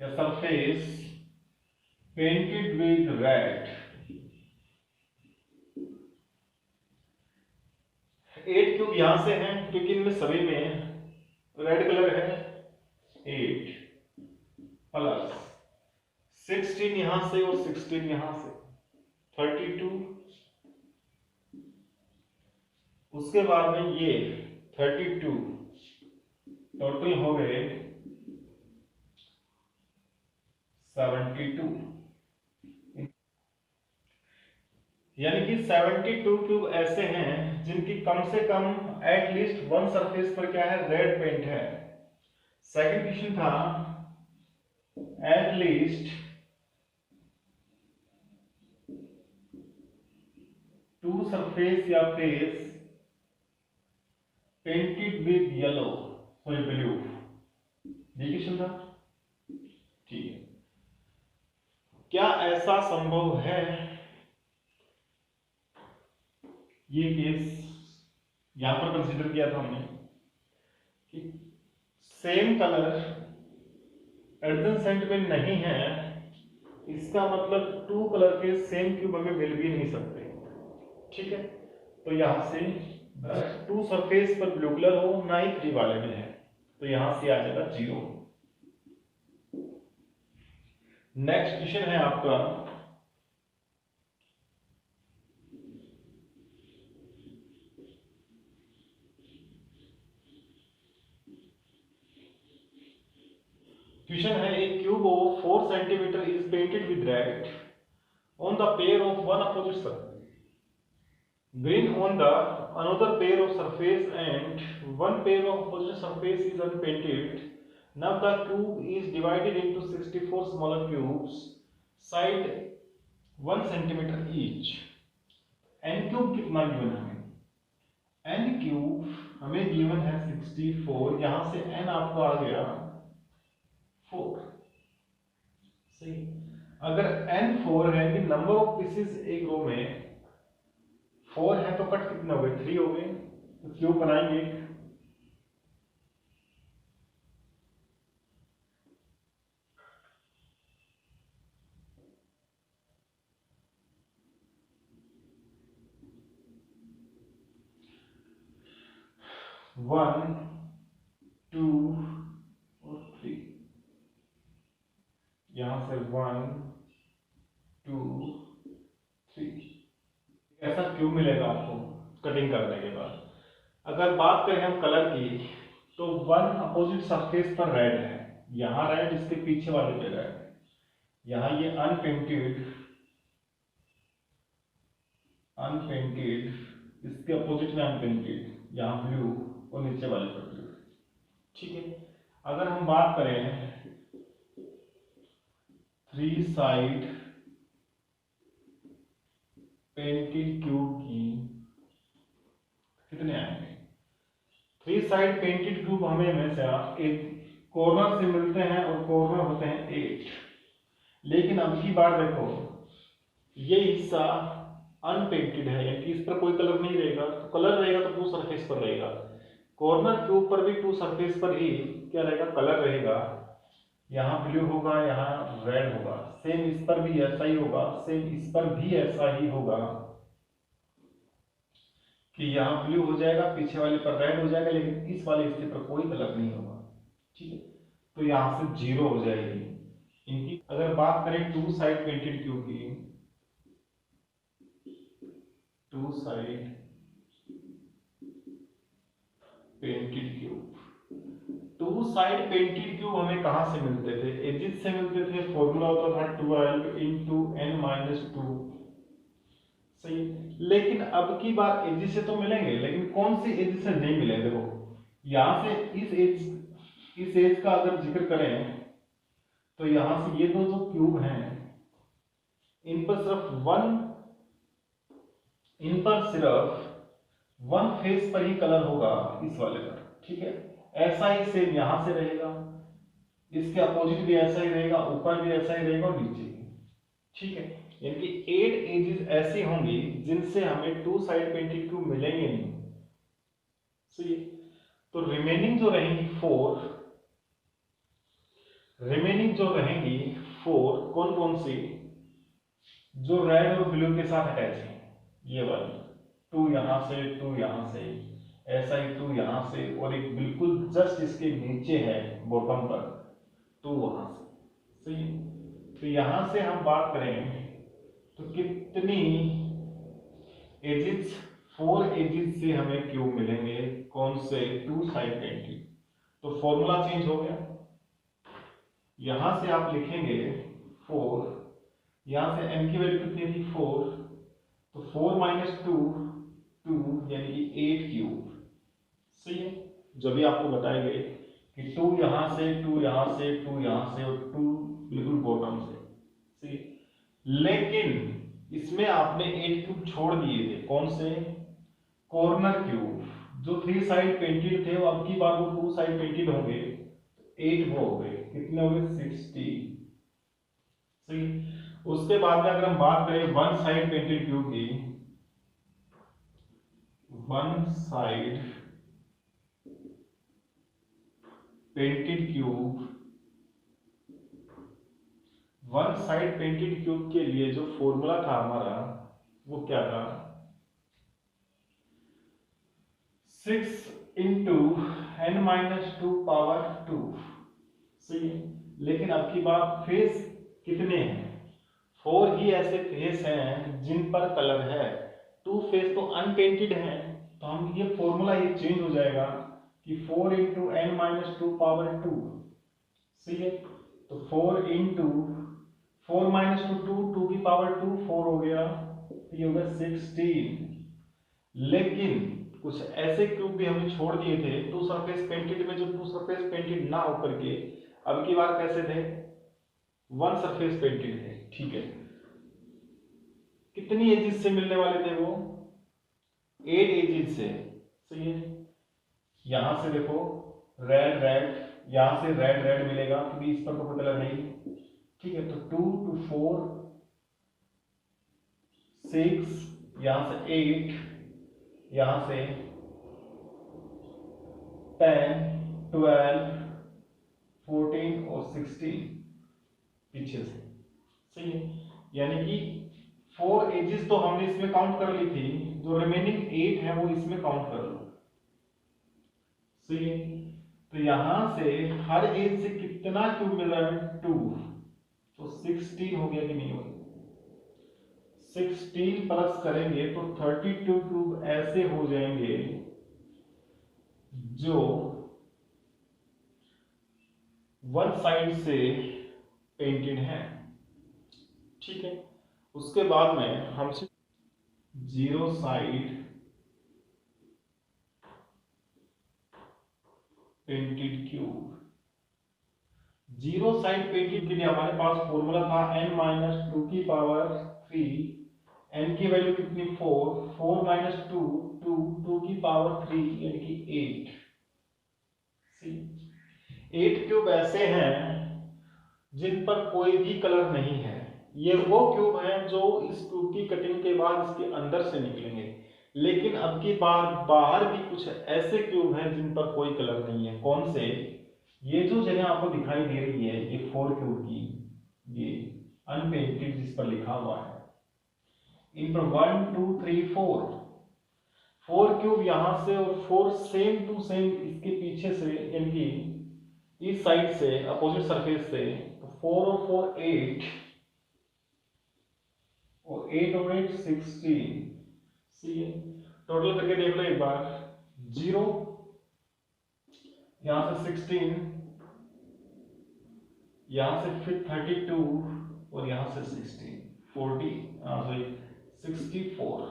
A: या surface painted with red? 8 cube यहां से हैं क्योंकि इनमें सभी में रेड कलर है, 8 प्लस 16 यहां से और 16 यहां से 32, उसके बाद में ये 32, टोटल हो गए 72, यानी कि 72 क्यूब ऐसे हैं जिनकी कम से कम एटलीस्ट वन सरफेस पर क्या है? रेड पेंट है। सेकंड क्वेश्चन था एटलीस्ट 2 सरफेस या face painted with yellow, sorry blue, ये क्वेश्चन था, ठीक है। क्या ऐसा संभव है? ये केस यहां पर कंसीडर किया था हमने कि सेम कलर एडजेसेंट में नहीं है, इसका मतलब 2 कलर के सेम क्यूब हमें मिल भी नहीं सकते, ठीक है। तो यहां से 2 सरफेस पर ब्लू कलर हो, ना ही 3 वाले में है, तो यहां से आ जाएगा 0। नेक्स्ट क्वेश्चन है आपका क्वेश्चन है एक cube of 4 centimetre is painted with red on the pair of one opposite surface, green on the another pair of surface, and one pair of opposite surface is unpainted. Now the cube is divided into 64 smaller cubes, side 1 centimeter each. n cube कितना गिवन है हमें? n क्यूब हमें गिवन है 64, यहां से n आपको आ गया 4। सही। अगर n 4 है कि नंबर ऑफ पीसेस एक रो में 4 है तो कट कितने हो गए? 3 हो गए। तो क्यूब बनाएंगे 1 2 और 3। यहां से 1 2 3 ऐसा क्यूब मिलेगा आपको कटिंग करने के बाद। अगर बात करें हम कलर की तो वन अपोजिट सरफेस पर रेड है, यहाँ रेड, इसके पीछे वाले पे रेड, यहाँ ये अनपेंटेड इसके अपोजिट में अनपेंटेड, यहाँ ब्लू और नीचे वाले पर ब्लू। ठीक है। अगर हम बात करें 3 साइड पेंटेड क्यूब की कितने आएंगे? 3 साइड पेंटेड क्यूब हमें हमेशा एक कॉर्नर से मिलते हैं और कॉर्नर होते हैं 8। लेकिन अब की बार देखो ये हिस्सा अनपेंटेड है, यानी कि इस पर कोई कलर नहीं रहेगा। तो कलर रहेगा तो 2 सरफेस पर रहेगा। कॉर्नर क्यूब पर भी 2 सरफेस पर ही क्या रहेगा? कलर रहेगा। यहाँ ब्लू होगा, यहाँ रेड होगा। सेम इस पर भी ऐसा ही होगा, सेम इस पर भी ऐसा ही होगा कि यहाँ ब्लू हो जाएगा, पीछे वाले पर रेड हो जाएगा, लेकिन इस वाले हिस्से पर कोई कलर नहीं होगा। ठीक है। तो यहाँ से 0 हो जाएगी इनकी। अगर बात करें 2 साइड पेंटेड क्यूब की, 2 side painted cube, 2 side painted cube हमें कहां से मिलते थे? एजिस से मिलते थे। फॉर्मूला होता था 12 into n-2। सही। लेकिन अब की बार एजिस से तो मिलेंगे, लेकिन कौन सी एजिस से नहीं मिले? देखो यहां से इस एज का अगर जिक्र करें तो यहां से ये दो जो क्यूब हैं इन पर सिर्फ वन फेस पर ही कलर होगा, इस वाले पर। ठीक है। ऐसा ही सेम यहां से रहेगा, इसके अपोजिट भी ऐसा ही रहेगा, ऊपर भी ऐसा ही रहेगा और नीचे भी। ठीक है। यानी कि 8 एजेस ऐसी होंगी जिनसे हमें 2 साइड पेंटेड क्यूब मिलेंगे नहीं। सही। तो रिमेनिंग जो रहेंगी 4 कौन कौन सी? जो रेड और ब्लू के साथ अटैच है, ये वाली 2 यहां से, 2 यहां से, ऐसा ही 2 यहां से, और एक बिल्कुल जस्ट इसके नीचे है बॉटम पर 2 वहां से। सही। तो यहां से हम बात करें तो कितनी एजिस? 4 एजिस से हमें क्यूब मिलेंगे। कौन से? 2 साइड पेंटेड। तो फॉर्मूला चेंज हो गया। यहां से आप लिखेंगे 4, यहां से n की वैल्यू कितनी थी? 4। तो 4 - 2 2, यानी कि 8 क्यूब। सही है। जो भी आपको बताएंगे कि 2 यहां से, 2 यहां से, 2 यहां से और 2 बिल्कुल बॉटम से। सही। लेकिन इसमें आपने 8 क्यूब छोड़ दिए थे। कौन से? Corner cube. जो 3 साइड पेंटेड थे वो अब की बार वो 2 साइड पेंटेड होंगे, 8 वो हो गए। कितने हो गए? 60। सही। उसके बाद में अगर हम बात करें 1 साइड पेंटेड क्यूब की, 1 side painted cube, 1 side painted cube के लिए जो फॉर्मूला था हमारा वो क्या था? 6 into n minus two power two. सही है, लेकिन अब की बात फेस कितने हैं, 4 ही ऐसे फेस हैं जिन पर कलर है, 2 फेस तो अनपेंटेड हैं। तो हम ये फॉर्मूला ये चेंज हो जाएगा कि 4 into n minus two power two. सही है, तो 4 इंटू 4 माइनस टू, टू की पावर टू, 4 हो गया, ये हो गया 16। लेकिन कुछ ऐसे क्यूब भी हमने छोड़ दिए थे टू सरफेस पेंटेड में, जो टू सरफेस पेंटेड ना होकर के अब की बार कैसे थे, वन सरफेस पेंटेड थे। ठीक है, कितनी एजेस से मिलने वाले थे वो, 8 एजेस से। सही है, यहां से देखो रेड रेड, यहां से रेड रेड मिलेगा क्योंकि इस पर तो कोई कलर नहीं। ठीक है, तो 2 टू 4 6, यहां से 8, यहां से 10 12 14 और 16 पीछे से। सही है, यानी कि 4 एजेस तो हमने इसमें काउंट कर ली थी, जो रिमेनिंग 8 है वो इसमें काउंट कर लो। सही है, तो यहां से हर एज से कितना क्यूब मिल रहा है, 2, तो 16 हो गया कि नहीं हो गया, 16 प्लस करेंगे तो 32 क्यूब ऐसे हो जाएंगे जो वन साइड से पेंटेड है। ठीक है, उसके बाद में हमसे zero side painted cube. Zero side painted के लिए हमारे पास फॉर्मूला था n माइनस टू की पावर 3, n की वैल्यू कितनी 4, 4 माइनस टू, टू, टू की पावर 3 यानी कि 8। सी 8 क्यूब ऐसे हैं जिन पर कोई भी कलर नहीं है। ये वो क्यूब हैं जो इस क्यूब की कटिंग के बाद इसके अंदर से निकलेंगे, लेकिन अब की बार बाहर भी कुछ ऐसे क्यूब हैं जिन पर कोई कलर नहीं है। कौन से, ये जो जगह आपको दिखाई दे रही है ये 4 क्यूब की, ये अनपेंटेड जिस पर लिखा हुआ है, इन पर 1 2 3 4 क्यूब यहां से और 4 सेम टू सेम इसके पीछे से, यानी कि इस साइड से अपोजिट सरफेस से, तो 4 और 4 8 और 8 और 8 16। सी टोटल करके देख लो एक बार, 0 यहां से 16, यहां से फिर 32 और यहां से 16 40 सॉरी 64।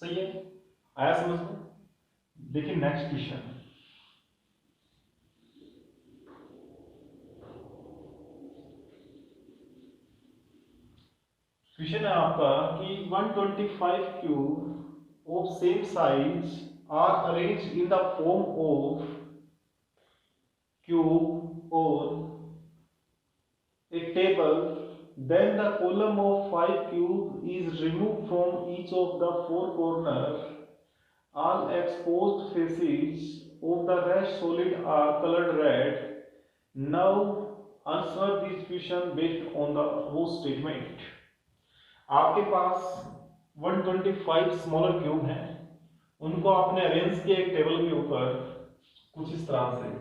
A: सही है, आया समझ में। देखिए नेक्स्ट क्वेश्चन, क्वेश्चन है आपका कि 125 cube of same size are arranged in the form of cube और a table, then the column of 5 cube is removed from each of the 4 corners, all exposed faces of the rest solid are colored red. Now answer this question based on the row statement. आपके पास 125 स्मॉलर क्यूब हैं, उनको आपने अरेंज किया एक टेबल के ऊपर कुछ इस तरह से।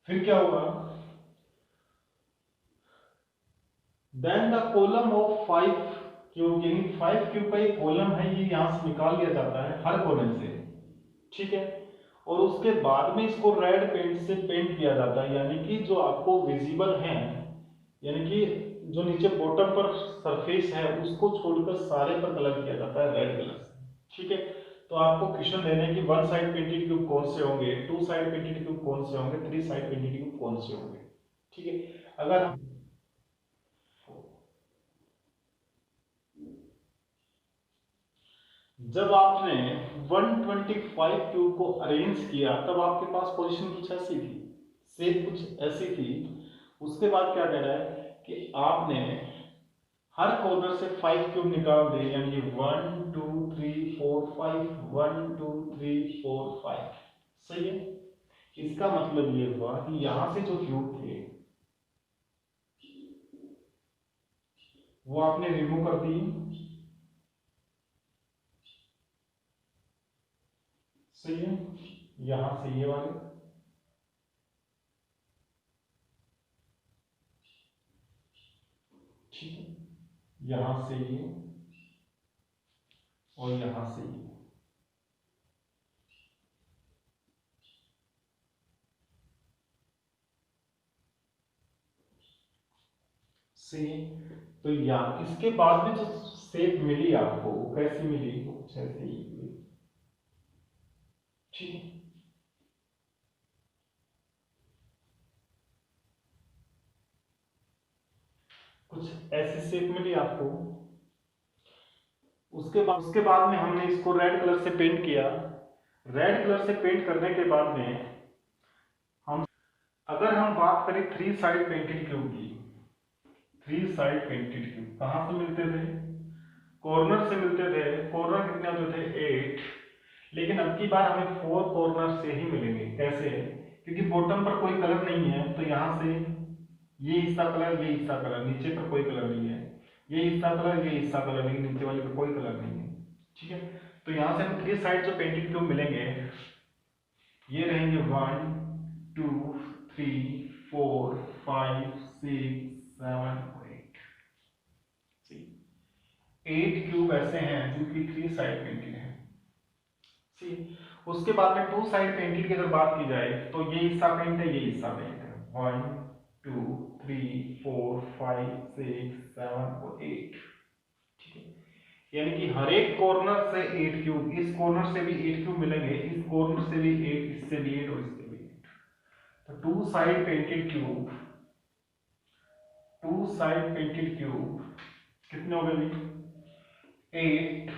A: फिर क्या होगा, then the column of 5 cube, यानी 5 क्यूब का एक कॉलम है, ये यहां से निकाल लिया जाता है हर कॉलम से। ठीक है, और उसके बाद में इसको रेड पेंट से पेंट किया जाता है, यानी कि जो आपको विजिबल है, यानी कि जो नीचे बॉटम पर सरफेस है उसको छोड़कर सारे पर कलर किया जाता है रेड कलर से। ठीक है, तो आपको क्वेश्चन देने हैं कि 1 साइड पेंटेड क्यूब कौन से होंगे, 2 साइड पेंटेड क्यूब कौन से होंगे, 3 साइड पेंटेड क्यूब कौन से होंगे। ठीक है, अगर जब आपने 125 क्यूब को अरेंज किया तब आपके पास पोजीशन कुछ ऐसी थी, शेप कुछ ऐसी थी। उसके बाद क्या कह रहा है कि आपने हर कॉर्नर से 5 क्यूब निकाल दिए, यानी 1 2 3 4 5, 1 2 3 4 5। सही है। इसका मतलब ये हुआ कि यहां से जो क्यूब थे वो आपने रिमूव कर दिए। सही है। यहां से ये वाले, ठीक है, यहां से ये और यहां से ये। सही। तो या इसके बाद में जो शेप मिली आपको वो कैसी मिली, कुछ ऐसी ही मिली। ठीक है। कुछ ऐसी शेप मिली आपको। उसके बाद में हमने इसको रेड कलर से पेंट किया। रेड कलर से पेंट करने के बाद में हम, अगर हम बात करें थ्री साइड पेंटेड क्यूब की, थ्री साइड पेंटेड क्यूब कहां से मिलते थे, कॉर्नर से मिलते थे। कॉर्नर कितने होते थे, 8। लेकिन अब की बार हमें 4 कॉर्नर से ही मिलेंगे। कैसे, क्योंकि बॉटम पर कोई कलर नहीं है, तो यहां से ये हिस्सा कलर, ये हिस्सा कलर, नीचे पर कोई कलर नहीं है, ये हिस्सा कलर, ये हिस्सा कलर, लेकिन नीचे वाले पे कोई कलर नहीं है। ठीक है। तो यहां से हम थ्री साइड जो पेंटेड क्यूब मिलेंगे ये रहेंगे 1 2 3 4 5 6 7 8। 8 क्यूब ऐसे हैं जो कि थ्री साइड पेंटेड है। सी, उसके बाद में टू साइड पेंटेड की अगर बात की जाए तो ये हिस्सा पेंट है, ये हिस्सा पेंट है। 1 2 3 4 5 6 7 और 8। ठीक है। यानी कि हर एक कॉर्नर से 8 क्यूब, इस कॉर्नर से भी 8 क्यूब मिलेंगे, इस कॉर्नर से भी 8, इससे भी 8 और इससे भी 8। तो two side painted cube, two side painted cube कितने हो गए, 8।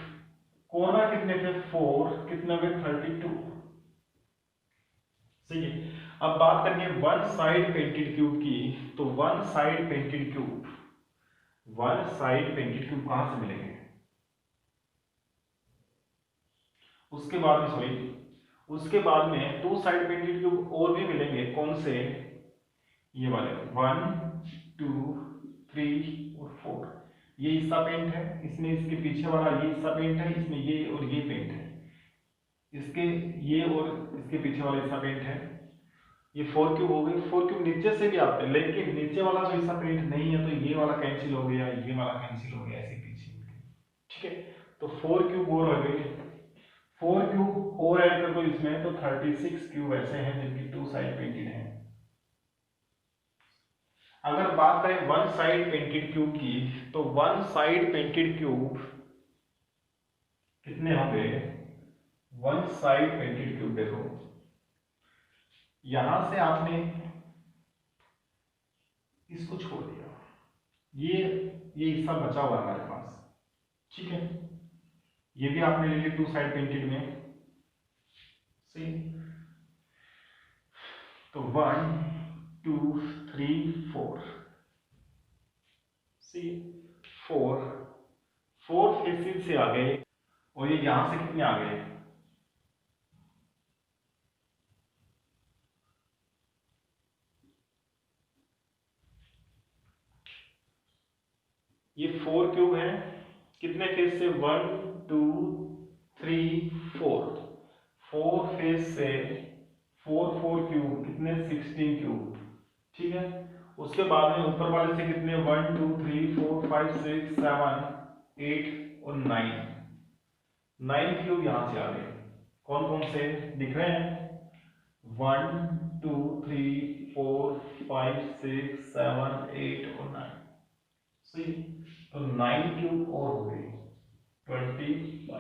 A: कॉर्नर कितने थे, 4, कितने हो गए, 32। सही है। अब बात करेंगे वन साइड पेंटेड क्यूब की। तो one side painted cube, one side painted cube कहां से मिलेंगे, उसके बाद में, सॉरी, उसके बाद में टू साइड पेंटेड क्यूब और भी मिलेंगे। कौन से, ये वाले 1 2 3 और 4। ये हिस्सा पेंट है, इसमें इसके पीछे वाला ये हिस्सा पेंट है, इसमें ये और ये पेंट है, इसके ये और इसके पीछे वाला हिस्सा पेंट है। ये 4 क्यूब हो गए। 4 क्यूब नीचे से भी आते हैं, लेकिन नीचे वाला जो हिस्सा पेंट नहीं है तो ये वाला कैंसिल हो गया, ये वाला कैंसिल हो गया, ऐसे पीछे। ठीक है। तो 4 क्यूब और हो गए। 4 क्यूब और ऐड कर दो इसमें तो 36 क्यूब ऐसे हैं जिनकी टू साइड पेंटेड है। अगर बात करें वन साइड पेंटेड क्यूब की, तो वन साइड पेंटेड क्यूब कितने होंगे, वन साइड पेंटेड क्यूब, देखो यहां से आपने इसको छोड़ दिया, ये हिस्सा बचा हुआ है हमारे पास। ठीक है। ये भी आपने ले लिया टू साइड पेंटेड में। सही। तो 1 2 3 4, सी 4, 4 फेसिस से आ गए और ये यहां से कितने आ गए, ये 4 क्यूब है, कितने फेस से, 1 2 3 4, 4 फेस से 4 4 क्यूब, कितने, 16 क्यूब। ठीक है। उसके बाद में ऊपर वाले से कितने, 1 2 3 4 5 6 7 8 और 9, 9 क्यूब यहां से आ गए। कौन कौन से दिख रहे हैं, 1 2 3 4 5 6 7 8 और 9। सही। तो 9 क्यूब और हो गई, 21।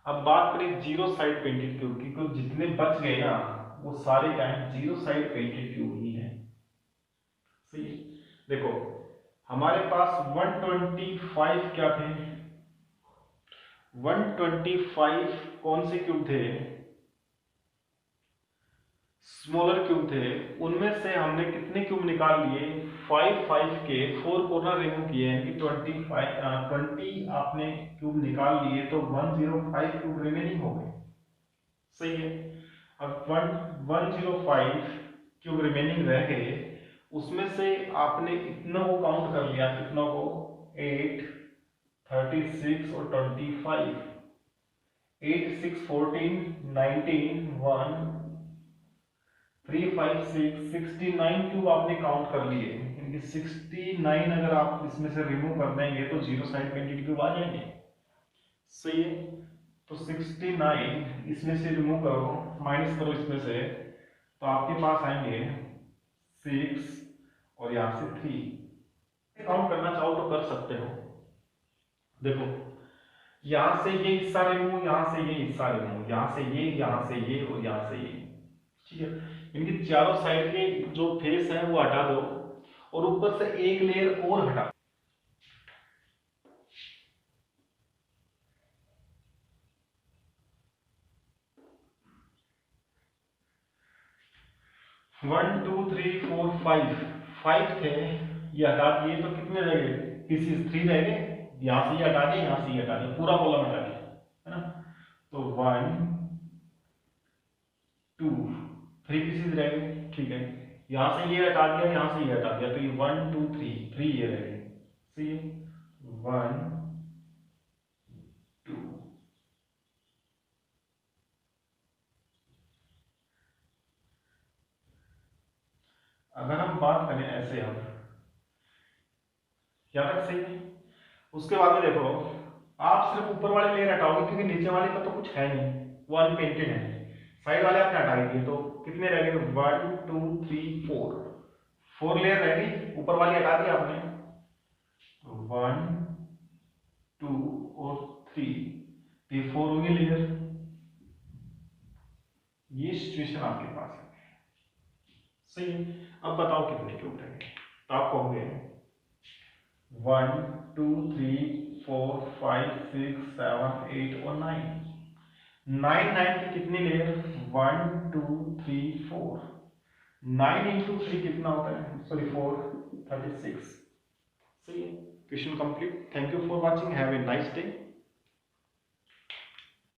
A: अब बात करें जीरो साइड पेंटेड क्यूब की, क्योंकि जितने बच गए ना वो सारे क्या है, जीरो साइड पेंटेड क्यूब ही है। सही। देखो हमारे पास 125 क्या थे, 125 कौन से क्यूब थे, स्मॉलर क्यूब थे। उनमें से हमने कितने क्यूब निकाल लिए, 5 5 के 4 कॉर्नर रिमूव किए हैं कि 20 आपने क्यूब निकाल लिए, तो 105 क्यूब रिमेनिंग हो गए। सही है। अब 105 क्यूब रिमेनिंग रह गए, उसमें से आपने इतना को काउंट कर लिया, कितना को 8, 36 और 25, 8, 6, 14, 19, 1, 3, 5, 6, 69 क्यूब आपने काउंट कर लिए। यानी कि 69 अगर आप इसमें से रिमूव कर देंगे तो जीरो साइड पे क्यूब आ जाएंगे। सही है। तो 69 इसमें से रिमूव करो, माइनस करो इसमें से, तो आपके पास आएंगे 6 और यहाँ से 3। काउंट करना चाहो तो कर सकते हो। देखो यहाँ से ये हिस्सा रिमूव, यहाँ से ये हिस्सा रिमूव, यहाँ से ये, यहाँ से ये और यहाँ से ये। ठीक है, इनकी चारों साइड के जो फेस है वो हटा दो और ऊपर से एक लेयर और हटा। One two three four five थे, ये हटा दिए तो कितने रह गए? पीसीस 3 रह गए। यहाँ से ये हटा दिए, यहाँ से ये हटा दिए, पूरा कॉलम हटा दिया, है ना। तो 1 2 3 पीसीस रह गए। ठीक है, यहाँ से ये हटा दिया, यहाँ से ये हटा दिया, तो ये 1 2 3 ये रह गए। सही है, 1 2। अगर हम बात करें ऐसे, हम यहाँ तक सही है। उसके बाद में देखो, आप सिर्फ ऊपर वाले लेयर हटाओगे क्योंकि नीचे वाले का तो कुछ है नहीं, वो अनपेंटेड है। साइड वाले आपने हटा दिए तो कितने रह गए? 1 2 3 4 लेयर रह गई, ऊपर वाली हटा दी आपने। 1 2 और 3, ये 4 होंगे लेयर। ये सिचुएशन आपके पास है। सही है। अब बताओ कितने क्यूब रह गए? तो आप कहोगे 1 2 3 4 5 6 7 8 और 9। 9 की कितनी लेयर? 1 2 3 4। 9 इंटू 3 कितना होता है? सॉरी 4, 36। सही है, question complete. Thank you for watching, have a nice day.